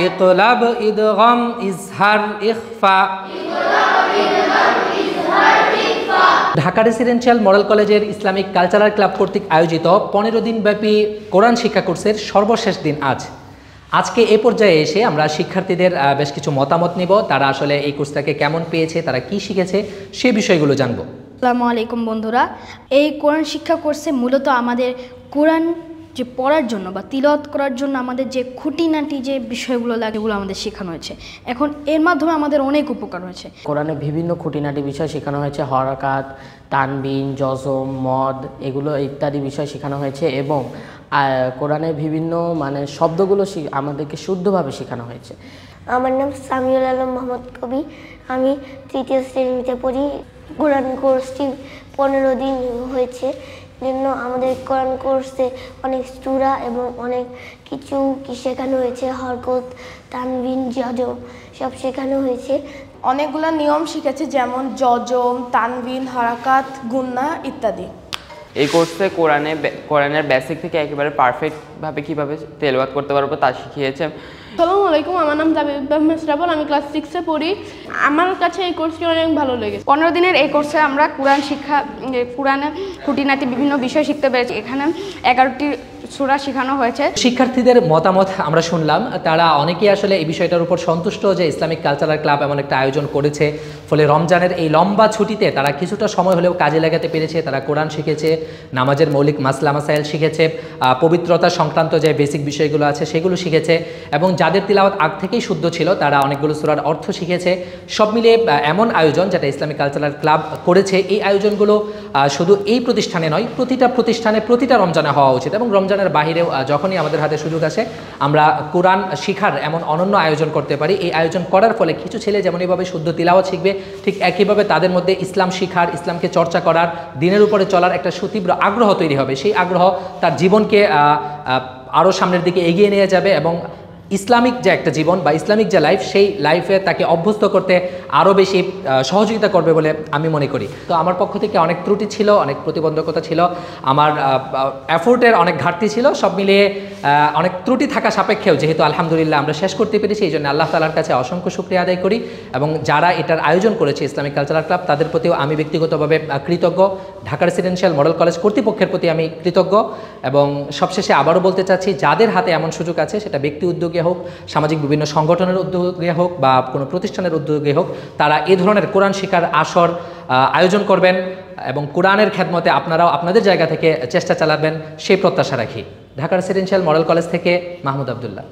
ইকলাব ইদগাম Izhar ইখফা। Dhaka residential model কলেজের Islamic cultural club কর্তৃক আয়োজিত 15 দিনব্যাপী কোরআন শিক্ষা কোর্সের সর্বশেষ দিন আজকে এ পর্যায়ে এসে আমরা শিক্ষার্থীদের বেশ কিছু মতামত নিব। তারা আসলে এই কোর্সটাকে কেমন পেয়েছে, তারা কি শিখেছে, সে বিষয়গুলো জানবো। আসসালামু আলাইকুম বন্ধুরা। এই কোরআন শিক্ষা কোর্সে মূলত আমাদের কোরআন যে পড়ার জন্য বা তিলাওয়াত করার জন্য আমাদের যে খুঁটিনাটি যে বিষয়গুলো লাগে এগুলো আমাদের শেখানো হয়েছে। এখন এর মাধ্যমে আমাদের অনেক উপকার হয়েছে। কোরআনে বিভিন্ন খুঁটিনাটি বিষয় শেখানো হয়েছে, হরকাত, তানবিন, জজম, মদ এগুলো ইত্যাদি বিষয় শেখানো হয়েছে এবং কোরআনের বিভিন্ন শব্দগুলো আমাদেরকে শুদ্ধভাবে শেখানো হয়েছে। আমার নাম সামিউল আলম মোহাম্মদ কবি, আমি 3য় শ্রেণীতে পড়ি। কোরআন কোর্সটি 15 দিন হয়েছে, জন্য আমাদের কোরআন কোর্সে অনেক সূরা এবং অনেক কিছু শেখানো হয়েছে। হরকত, তানবিন, জজম সব শেখানো হয়েছে। অনেকগুলো নিয়ম শিখেছি, যেমন জজম, তানবিন, হরকাত, গুন্না ইত্যাদি। এই কোর্সে কোরআনের বেসিক থেকে একেবারে পারফেক্টভাবে কীভাবে তেলাওয়াত করতে পারবো তা শিখিয়েছে। আসসালামু আলাইকুম, আমার নাম জাবিব শ্রাবণ, আমি ক্লাস 6-এ পড়ি। আমার কাছে এই কোর্সটি অনেক ভালো লেগেছে। 15 দিনের এই কোর্সে আমরা কোরআনের খুঁটিনাটি বিভিন্ন বিষয় শিখতে পেরেছি। এখানে 11টি সূরা শেখানো হয়েছে। শিক্ষার্থীদের মতামত আমরা শুনলাম। তারা অনেকেই আসলে এই বিষয়টার উপর সন্তুষ্ট যে ইসলামিক কালচারাল ক্লাব এমন একটা আয়োজন করেছে, ফলে রমজানের এই লম্বা ছুটিতে তারা কিছুটা সময় হলেও কাজে লাগাতে পেরেছে। তারা কোরআন শিখেছে, নামাজের মৌলিক মাসলা মাসাইল শিখেছে, পবিত্রতা সংক্রান্ত যে বেসিক বিষয়গুলো আছে সেগুলো শিখেছে এবং যাদের তিলাওয়াত আগ থেকেই শুদ্ধ ছিল তারা অনেকগুলো সূরার অর্থ শিখেছে। সব মিলিয়ে এমন আয়োজন যেটা ইসলামিক কালচারাল ক্লাব করেছে, এই আয়োজনগুলো শুধু এই প্রতিষ্ঠানে নয়, প্রতিটা প্রতিষ্ঠানে প্রতিটা রমজানে হওয়া উচিত এবং রমজানের বাহিরেও যখনই আমাদের হাতে সুযোগ আসে আমরা কোরআন শিখার এমন অনন্য আয়োজন করতে পারি। এই আয়োজন করার ফলে কিছু ছেলে যেমনইভাবে শুদ্ধ তিলাওয়াত শিখবে, ঠিক একইভাবে তাদের মধ্যে ইসলাম শিখার, ইসলামকে চর্চা করার, দিনের উপরে চলার একটা সুতীব্র আগ্রহ তৈরি হবে। সেই আগ্রহ তার জীবনকে আরও সামনের দিকে এগিয়ে নিয়ে যাবে এবং ইসলামিক যে একটা জীবন বা ইসলামিক যে লাইফ, সেই লাইফে তাকে অভ্যস্ত করতে আরও বেশি সহযোগিতা করবে বলে আমি মনে করি। তো আমার পক্ষ থেকে অনেক ত্রুটি ছিল, অনেক প্রতিবন্ধকতা ছিল, আমার এফোর্টের অনেক ঘাটতি ছিল। সব মিলিয়ে অনেক ত্রুটি থাকা সাপেক্ষেও যেহেতু আলহামদুলিল্লাহ আমরা শেষ করতে পেরেছি, এই জন্য আল্লাহ তাআলার কাছে অসংখ্য শুকরিয়া আদায় করি এবং যারা এটার আয়োজন করেছে ইসলামিক কালচারাল ক্লাব তাদের প্রতিও আমি ব্যক্তিগতভাবে কৃতজ্ঞ। ঢাকা রেসিডেন্সিয়াল মডেল কলেজ কর্তৃপক্ষের প্রতি আমি কৃতজ্ঞ এবং সবশেষে আবারও বলতে চাচ্ছি, যাদের হাতে এমন সুযোগ আছে, সেটা ব্যক্তি উদ্যোগে হোক, সামাজিক বিভিন্ন সংগঠনের উদ্যোগে হোক বা কোনো প্রতিষ্ঠানের উদ্যোগে হোক, তারা এ ধরনের কোরআন শিক্ষার আসর আয়োজন করবেন এবং কোরআনের খেদমতে আপনারাও আপনাদের জায়গা থেকে চেষ্টা চালাবেন, সেই প্রত্যাশা রাখি। ঢাকা রেসিডেন্সিয়াল মডেল কলেজ থেকে মাহমুদ আবদুল্লাহ।